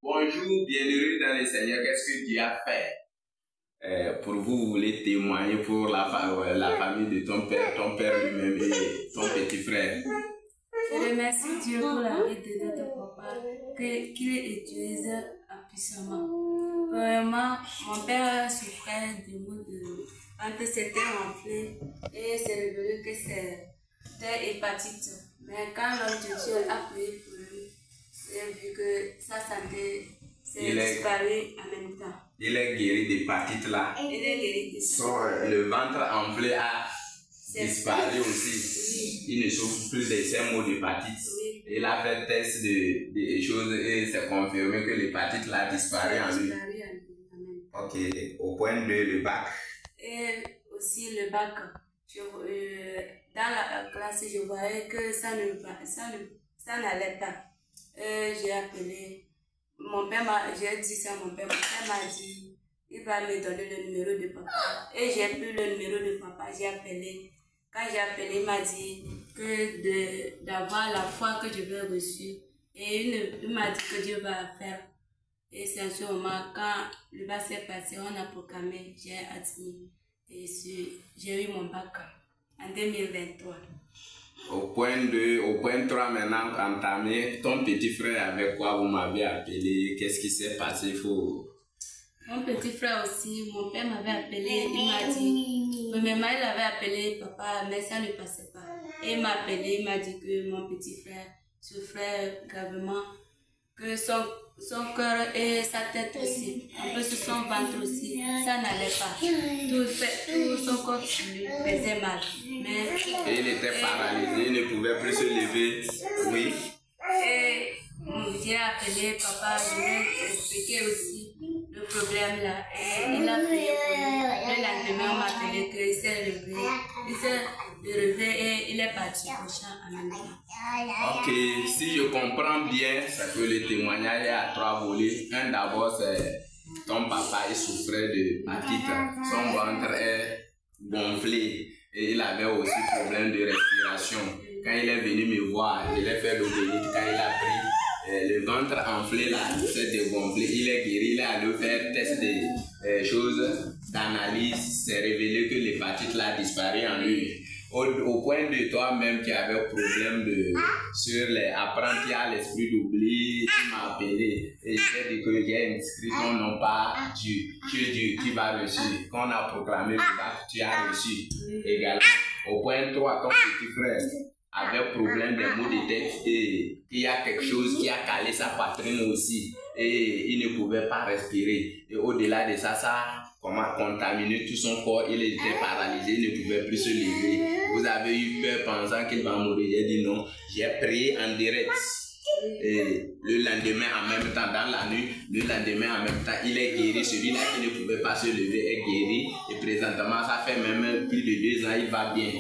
Bonjour, bienvenue dans le Seigneur. Qu'est-ce que Dieu a fait pour vous? Vous voulez témoigner pour la famille de ton père lui-même et ton petit frère. Je remercie Dieu pour la vie de notre papa, qu'il utilise puissamment. Premièrement, mon père souffrait de maux de ventre, c'était enflé et c'est révélé que c'était hépatite. Mais quand l'homme de Dieu a prié pour lui, j'ai vu que sa santé s'est disparue en même temps. Il est guéri d'hépatite là. Il est guéri d'hépatite. Le ventre enflé a disparu aussi. Oui. Il ne souffre plus de ces maux d'hépatite. Oui. Il a fait test de choses et c'est confirmé que l'hépatite là a disparu en lui. Ok, au point de le bac. Et aussi le bac. Dans la classe, je voyais que ça n'allait pas. J'ai appelé mon père, j'ai dit ça à mon père m'a dit il va me donner le numéro de papa. Et j'ai pris le numéro de papa, j'ai appelé. Quand j'ai appelé, il m'a dit que d'avoir la foi que je veux reçu. Et il m'a dit que Dieu va faire. Et c'est en ce moment, quand le bac s'est passé, on a proclamé, j'ai admis. Et j'ai eu mon bac en 2023. Au point 3 maintenant, entamé, ton petit frère avec quoi vous m'avez appelé? Qu'est-ce qui s'est passé? Mon petit frère aussi, mon père m'avait appelé, il m'a dit, premièrement il avait appelé papa, mais ça ne passait pas. Et il m'a appelé, il m'a dit que mon petit frère souffrait gravement, que son cœur et sa tête aussi, un peu sur son ventre aussi, ça n'allait pas. Tout son corps lui faisait mal. Et il était paralysé, il ne pouvait plus se lever. Oui. Et j'ai appelé papa, je lui ai expliqué aussi le problème là. Et il a prié pour nous. Le lendemain, on m'a appelé qu'il s'est levé. Il s'est levé et il est parti au champ en même temps. Ok, si je comprends bien, c'est que le témoignage est à 3 volets. Un d'abord, c'est ton papa, il souffrait de hépatite. Son ventre est gonflé. Et il avait aussi problème de respiration. Quand il est venu me voir, je l'ai fait l'obéite. Quand il a pris le ventre enflé là, s'est dégonflé, il est guéri, il est allé faire test des choses d'analyse. C'est révélé que l'hépatite là a disparu en lui. Au point de toi-même qui avait problème sur les apprentis à l'esprit d'oubli, tu m'as appelé et j'ai dit que j'ai inscrit ton nom par Dieu. Tu es Dieu qui va reçu. Quand on a proclamé le bac, tu as reçu également. Au point 3, ton petit frère avait problème des maux de tête et il y a quelque chose qui a calé sa poitrine aussi et il ne pouvait pas respirer. Et au-delà de ça, ça a contaminé tout son corps, il était paralysé, il ne pouvait plus se lever. Vous avez eu peur pensant qu'il va mourir. J'ai dit non, j'ai prié en direct. Et le lendemain en même temps, dans la nuit, le lendemain en même temps, il est guéri. Celui-là qui ne pouvait pas se lever est guéri. Et présentement, ça fait même plus de 2 ans, il va bien.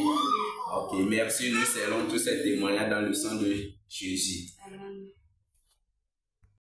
Ok, merci. Nous scellons tous ces témoignages dans le sang de Jésus. Amen.